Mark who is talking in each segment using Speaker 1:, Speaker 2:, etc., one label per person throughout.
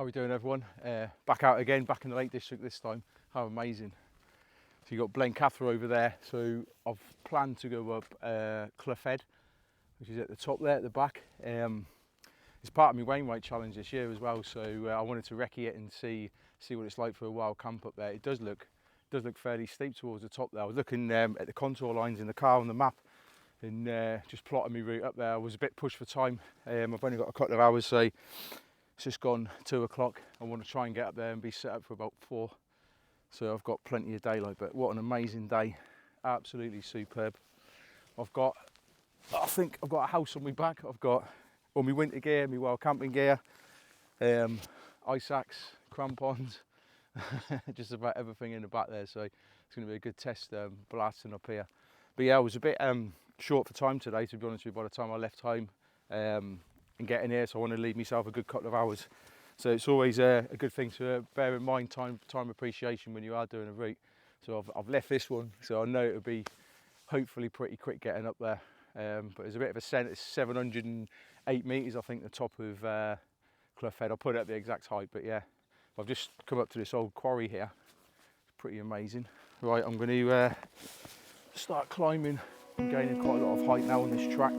Speaker 1: How are we doing, everyone? Back out again, back in the Lake District this time. How amazing. So you've got Blencathra over there. So I've planned to go up Clough Head, which is at the top there at the back. It's part of my Wainwright challenge this year as well, so I wanted to recce it and see what it's like for a wild camp up there. It does look fairly steep towards the top there. I was looking at the contour lines in the car on the map and just plotting my route up there. I was a bit pushed for time. I've only got a couple of hours, so it's just gone 2 o'clock. I want to try and get up there and be set up for about 4. So I've got plenty of daylight, but what an amazing day. Absolutely superb. I think I've got a house on my back. I've got all my winter gear, my wild camping gear, ice axe, crampons, just about everything in the back there. So it's going to be a good test blasting up here. But yeah, I was a bit short for time today, to be honest with you, by the time I left home and getting here. So I want to leave myself a good couple of hours. So it's always a good thing to bear in mind, time appreciation when you are doing a route. So I've left this one, so I know it'll be hopefully pretty quick getting up there. But it's a bit of a scent. It's 708 metres, I think, the top of Clough Head. I'll put it at the exact height, but yeah, I've just come up to this old quarry here. It's pretty amazing. Right, I'm going to start climbing. I'm gaining quite a lot of height now on this track.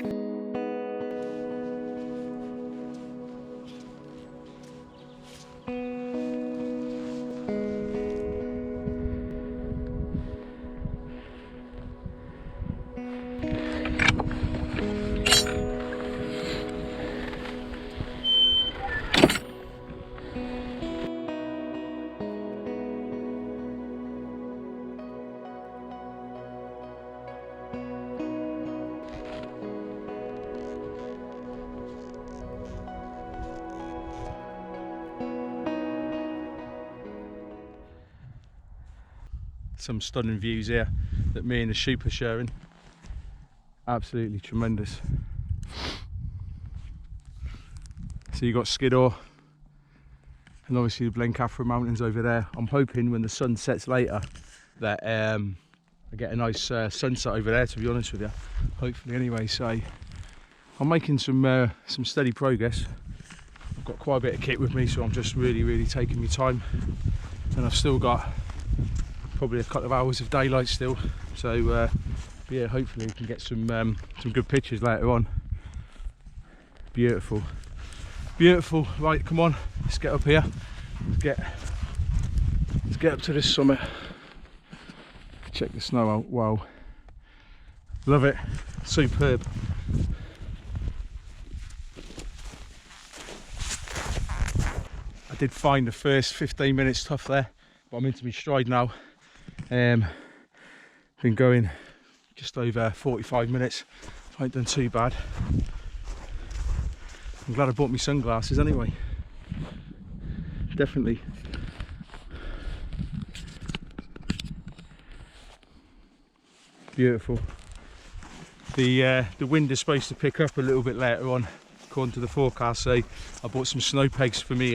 Speaker 1: Some stunning views here that me and the sheep are sharing. Absolutely tremendous. So you got Skiddaw and obviously the Blencathra Mountains over there. I'm hoping when the sun sets later that I get a nice sunset over there, to be honest with you. Hopefully anyway. So I'm making some steady progress. I've got quite a bit of kit with me, so I'm just really taking my time, and I've still got probably a couple of hours of daylight still, so yeah, hopefully we can get some good pictures later on. Beautiful. Right, come on, let's get up here. Let's get up to this summit. Check the snow out. Wow, love it. Superb. I did find the first 15 minutes tough there, but I'm into my stride now. Been going just over 45 minutes. I ain't done too bad. I'm glad I bought my sunglasses anyway. Definitely. Beautiful. The wind is supposed to pick up a little bit later on, according to the forecast. So I bought some snow pegs for me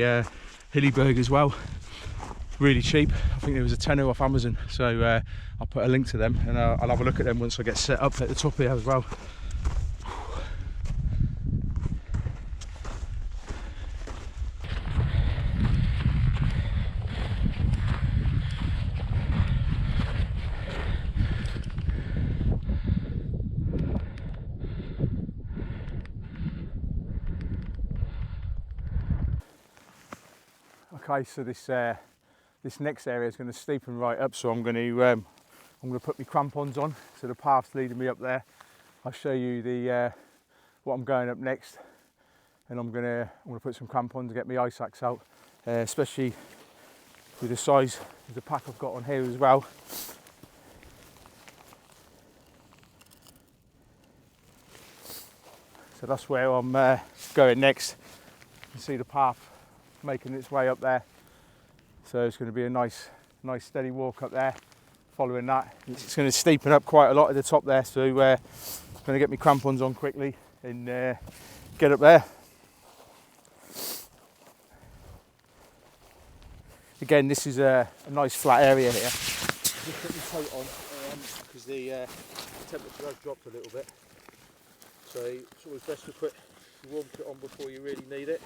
Speaker 1: Hilleberg as well. Really cheap. I think there was a tenner off Amazon, so I'll put a link to them and I'll have a look at them once I get set up at the top here as well. Okay, so this next area is going to steepen right up, so I'm going to put my crampons on. So the path's leading me up there. I'll show you what I'm going up next, and I'm going to put some crampons to get my ice axe out, especially with the size of the pack I've got on here as well. So that's where I'm going next. You can see the path making its way up there. So it's going to be a nice steady walk up there. Following that, it's going to steepen up quite a lot at the top there, so I'm going to get my crampons on quickly and get up there. Again, this is a nice flat area here. Just put my coat on because the temperature has dropped a little bit, so it's always best to put your warm kit on before you really need it.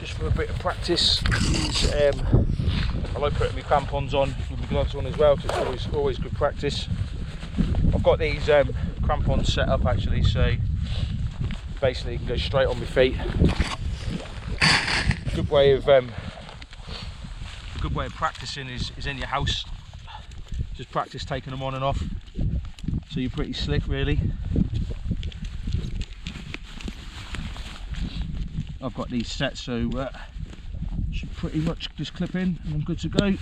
Speaker 1: just for a bit of practice is I like putting my crampons on with my gloves on as well, because it's always good practice. I've got these crampons set up actually, so basically you can go straight on my feet. Good way of practicing is in your house. Just practice taking them on and off, so you're pretty slick really. I've got these set, so should pretty much just clip in and I'm good to go.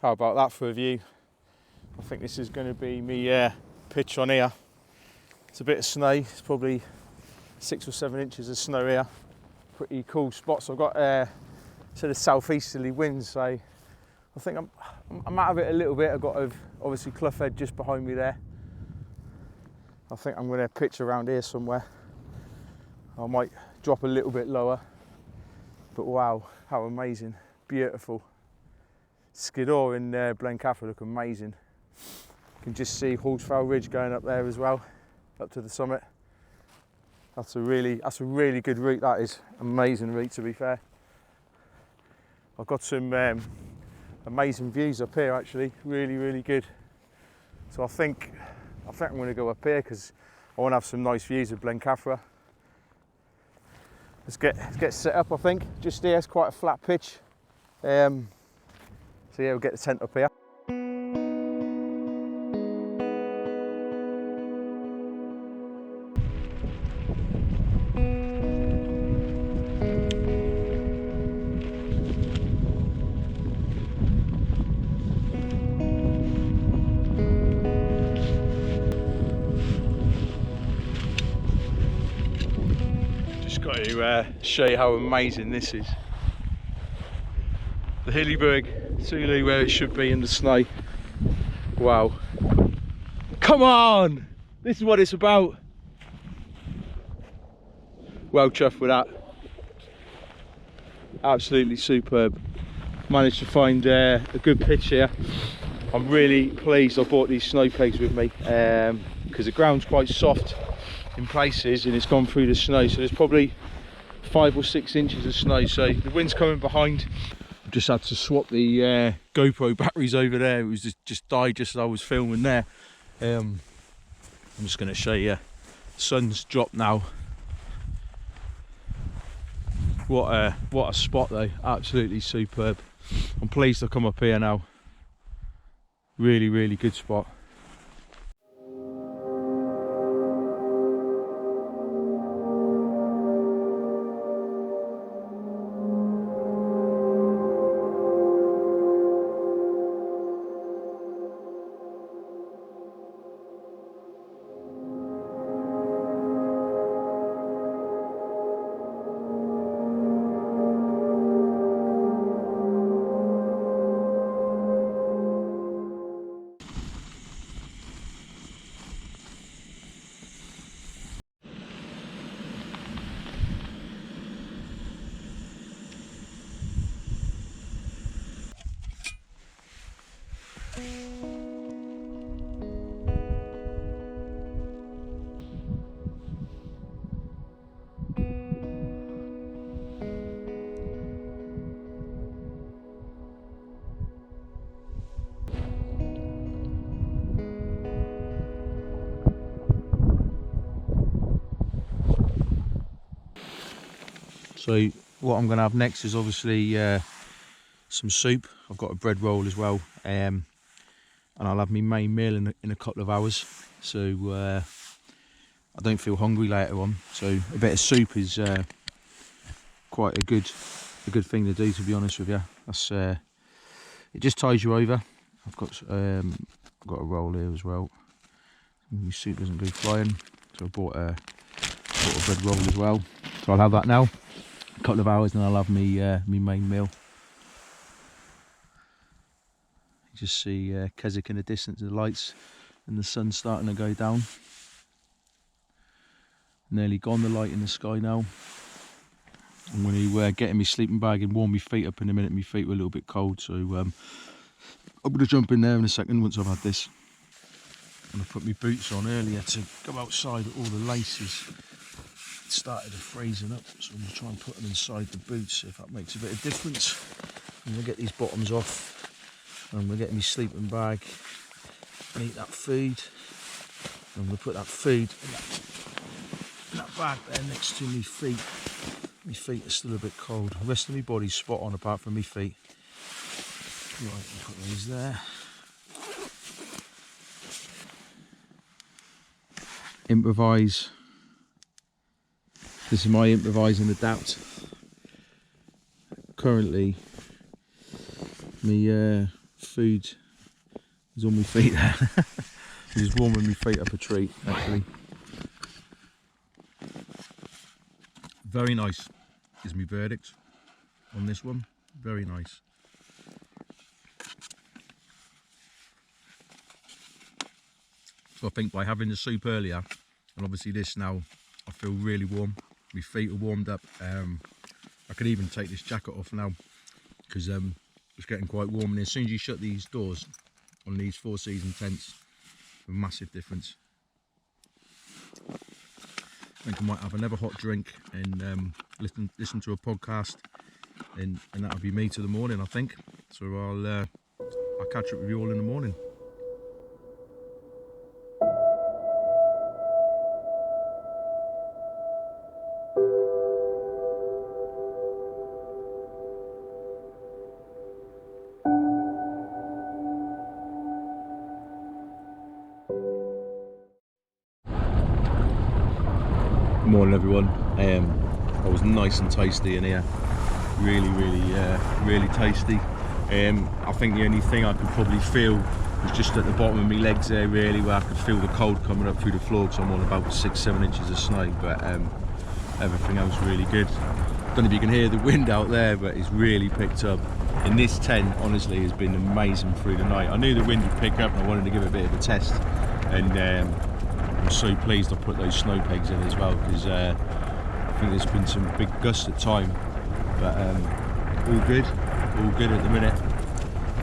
Speaker 1: How about that for a view? I think this is going to be me pitch on here. It's a bit of snow, it's probably 6 or 7 inches of snow here. Pretty cool spots. I've got sort of southeasterly winds, so I think I'm out of it a little bit. I've got obviously Clough Head just behind me there. I think I'm going to pitch around here somewhere. I might drop a little bit lower, but wow, how amazing, beautiful. Skiddaw in Blencathra look amazing. You can just see Hallsfell Ridge going up there as well, up to the summit. That's a really good route. That is amazing route, to be fair. I've got some amazing views up here actually, really good. So I think I'm going to go up here because I want to have some nice views of Blencathra. Let's get set up. I think just here, it's quite a flat pitch. So yeah, we'll get the tent up here. Just got to show you how amazing this is. The Hilleberg Soulo where it should be in the snow. Wow. Come on! This is what it's about. Well chuffed with that. Absolutely superb. Managed to find a good pitch here. I'm really pleased I brought these snow pegs with me because the ground's quite soft in places and it's gone through the snow, so there's probably 5 or 6 inches of snow, so the wind's coming behind. Just had to swap the GoPro batteries over there. It was just died just as I was filming there. I'm just going to show you. Sun's dropped now. What a spot though. Absolutely superb. I'm pleased to come up here now. Really good spot. So what I'm going to have next is obviously some soup. I've got a bread roll as well, and I'll have my main meal in a couple of hours. So I don't feel hungry later on. So a bit of soup is quite a good thing to do, to be honest with you. That's it just ties you over. I've got a roll here as well. My soup doesn't go flying, so I bought a bread roll as well. So I'll have that now. A couple of hours, and I'll have me main meal. You just see Keswick in the distance, the lights, and the sun starting to go down. Nearly gone, the light in the sky now. I'm going to get in my sleeping bag and warm my feet up in a minute. My feet were a little bit cold, so I'm going to jump in there in a second once I've had this. And I put my boots on earlier to go outside. All the laces started freezing up, so I'm going to try and put them inside the boots, see if that makes a bit of difference. I'm going to get these bottoms off. I'm going to get my sleeping bag and eat that food. I'm going to put that food in that bag there next to my feet. My feet are still a bit cold. The rest of my body's spot on apart from my feet. Right, I'll put these there. Improvise. This is my improvising the doubt. Currently, my food is on my feet there. I'm just warming my feet up a treat, actually. Very nice is my verdict on this one. Very nice. So I think by having the soup earlier, and obviously this now, I feel really warm. My feet are warmed up. I could even take this jacket off now because it's getting quite warm. And as soon as you shut these doors on these 4-season tents, a massive difference. I think I might have another hot drink and listen to a podcast, and that'll be me to the morning, I think. So I'll catch up with you all in the morning. Morning everyone. It was nice and tasty in here. Really tasty. I think the only thing I could probably feel was just at the bottom of my legs there, really, where I could feel the cold coming up through the floor because I'm on about 6-7 inches of snow. But everything else really good. Don't know if you can hear the wind out there, but it's really picked up. And this tent honestly has been amazing through the night. I knew the wind would pick up and I wanted to give it a bit of a test, and I'm so pleased I put those snow pegs in as well, because I think there's been some big gusts at time, but all good at the minute.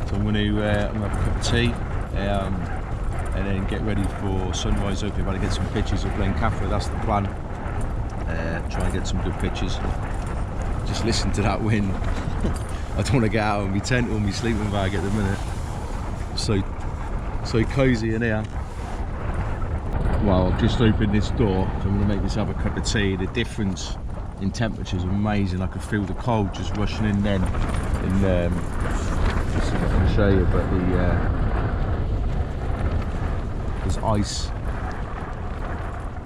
Speaker 1: So I'm going to have a cup of tea and then get ready for sunrise. Hopefully I'm going to get some pictures of Blencathra, that's the plan. Try and get some good pictures. Just listen to that wind. I don't want to get out of my tent or my sleeping bag at the minute. So cosy in here. Well, I've just opened this door, so I'm going to make myself a cup of tea. The difference in temperature is amazing. I could feel the cold just rushing in then. And let's see if I can show you, but there's ice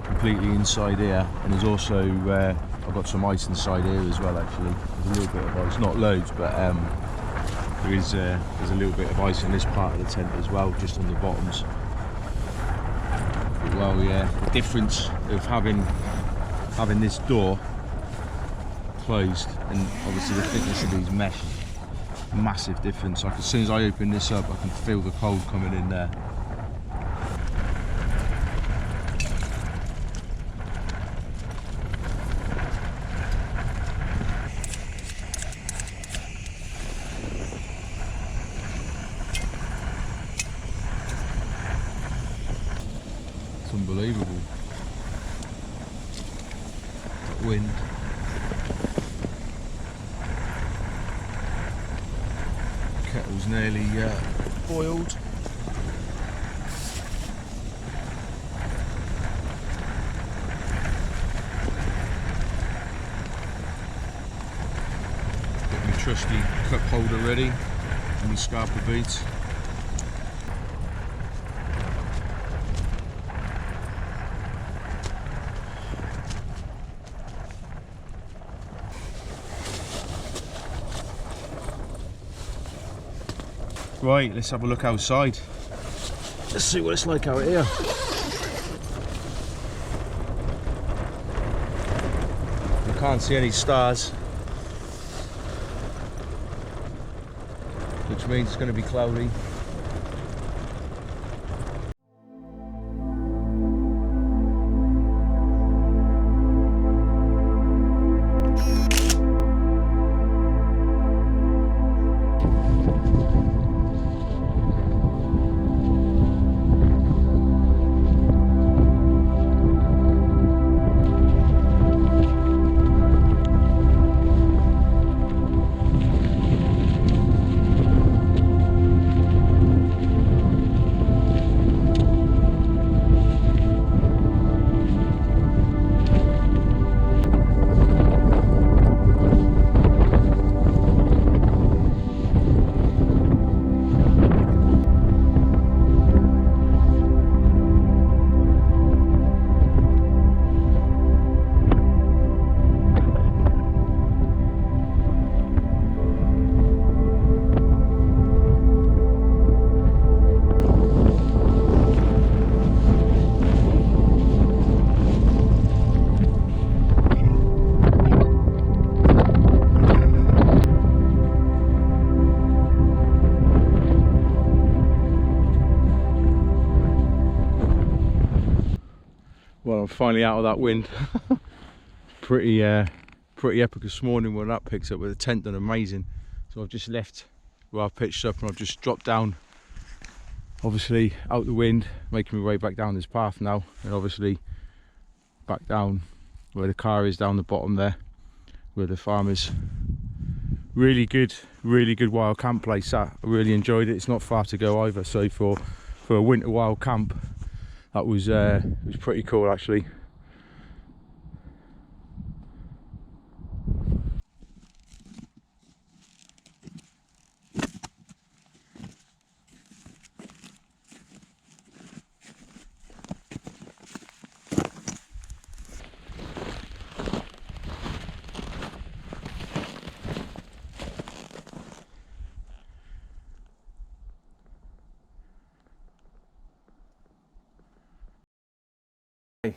Speaker 1: completely inside here, and there's also I've got some ice inside here as well. Actually, there's a little bit of ice, not loads, but there's a little bit of ice in this part of the tent as well, just on the bottoms. Well, yeah, the difference of having this door closed and obviously the thickness of these mesh, massive difference. Like as soon as I open this up, I can feel the cold coming in there. Unbelievable. That wind. Kettle's nearly boiled. Got my trusty cup cold already, and we scarf the boots. Right, let's have a look outside. Let's see what it's like out here. I can't see any stars, which means it's going to be cloudy. Well, I'm finally out of that wind. pretty epic this morning when that picks up with the tent done amazing. So I've just left where I've pitched up and I've just dropped down, obviously out the wind, making my way back down this path now, and obviously back down where the car is down the bottom there, where the farmers. Really good wild camp place that. I really enjoyed it. It's not far to go either, so for a winter wild camp, that was it was pretty cool actually.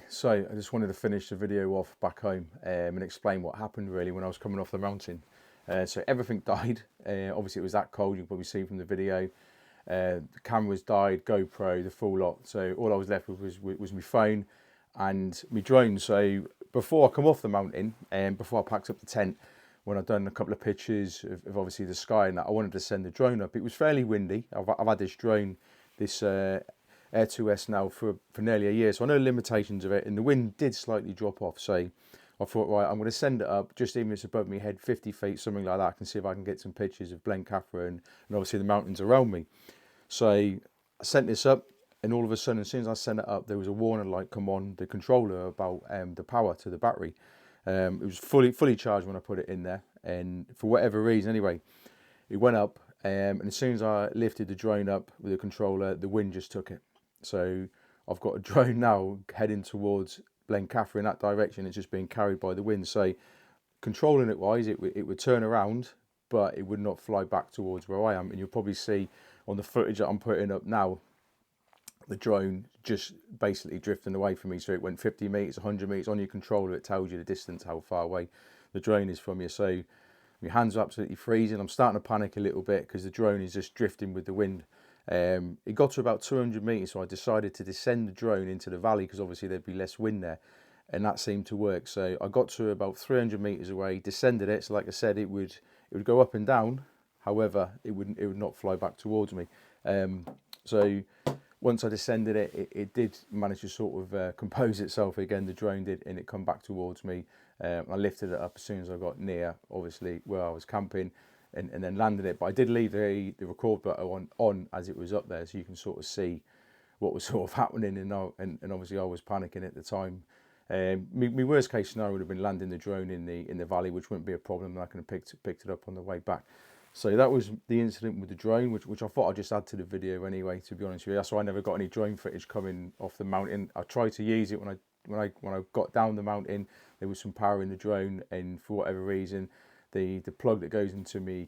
Speaker 1: So I just wanted to finish the video off back home and explain what happened really when I was coming off the mountain. So everything died. Obviously it was that cold, you can probably see from the video. The cameras died, GoPro, the full lot. So all I was left with was my phone and my drone. So before I come off the mountain and before I packed up the tent, when I'd done a couple of pictures of obviously the sky and that, I wanted to send the drone up. It was fairly windy. I've had this drone, this Air 2S now for nearly a year, so I know the limitations of it, and the wind did slightly drop off, so I thought, right, I'm going to send it up, just even if it's above my head, 50 feet, something like that. I can see if I can get some pictures of Blencathra and obviously the mountains around me. So I sent this up, and all of a sudden, as soon as I sent it up, there was a warning light come on the controller about the power to the battery. It was fully charged when I put it in there, and for whatever reason, anyway, it went up, and as soon as I lifted the drone up with the controller, the wind just took it. So I've got a drone now heading towards Blencathra in that direction. It's just being carried by the wind. So controlling it wise, it would turn around, but it would not fly back towards where I am. And you'll probably see on the footage that I'm putting up now, the drone just basically drifting away from me. So it went 50 meters, 100 meters on your controller. It tells you the distance, how far away the drone is from you. So my hands are absolutely freezing. I'm starting to panic a little bit because the drone is just drifting with the wind. It got to about 200 meters, so I decided to descend the drone into the valley because obviously there'd be less wind there, and that seemed to work. So I got to about 300 meters away, descended it. So like I said, it would go up and down. However, it would not fly back towards me. So once I descended it, it did manage to sort of compose itself again. The drone did, and it come back towards me. I lifted it up as soon as I got near, obviously where I was camping. And then landed it, but I did leave the record button on as it was up there, so you can sort of see what was sort of happening. And obviously I was panicking at the time. My worst case scenario would have been landing the drone in the valley, which wouldn't be a problem. I could have picked it up on the way back. So that was the incident with the drone, which I thought I'd just add to the video anyway, to be honest with you. That's why I never got any drone footage coming off the mountain. I tried to use it when I got down the mountain. There was some power in the drone, and for whatever reason, the plug that goes into me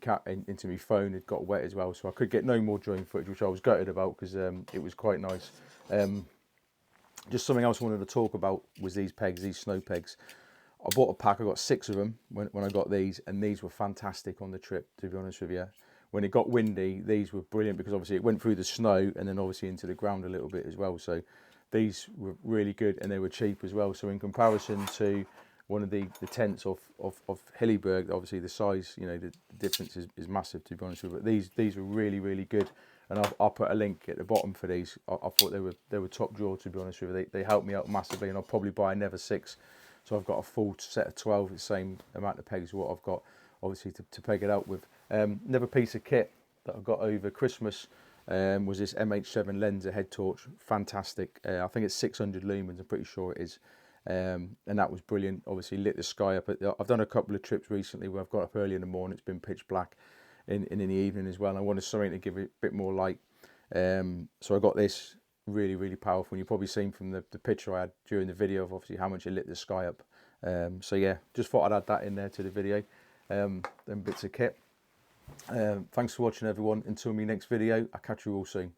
Speaker 1: phone had got wet as well, so I could get no more drone footage, which I was gutted about, because it was quite nice. Just something else I wanted to talk about was these pegs, these snow pegs. I bought a pack, I got 6 of them when I got these, and these were fantastic on the trip, to be honest with you. When it got windy, these were brilliant, because obviously it went through the snow and then obviously into the ground a little bit as well. So these were really good, and they were cheap as well. So in comparison to one of the tents of Hilleberg, obviously the size, you know, the difference is massive, to be honest with you. But these were really, really good. And I'll put a link at the bottom for these. I thought they were top drawer, to be honest with you. They helped me out massively, and I'll probably buy another 6. So I've got a full set of 12, the same amount of pegs as what I've got, obviously, to peg it out with. Another piece of kit that I got over Christmas was this MH7 Lenser head torch. Fantastic. I think it's 600 lumens, I'm pretty sure it is. And that was brilliant. Obviously lit the sky up. I've done a couple of trips recently where I've got up early in the morning. It's been pitch black in the evening as well. I wanted something to give it a bit more light. So I got this. Really, really powerful. And you've probably seen from the picture I had during the video of obviously how much it lit the sky up. So yeah, just thought I'd add that in there to the video. Them bits of kit. Thanks for watching, everyone. Until my next video, I'll catch you all soon.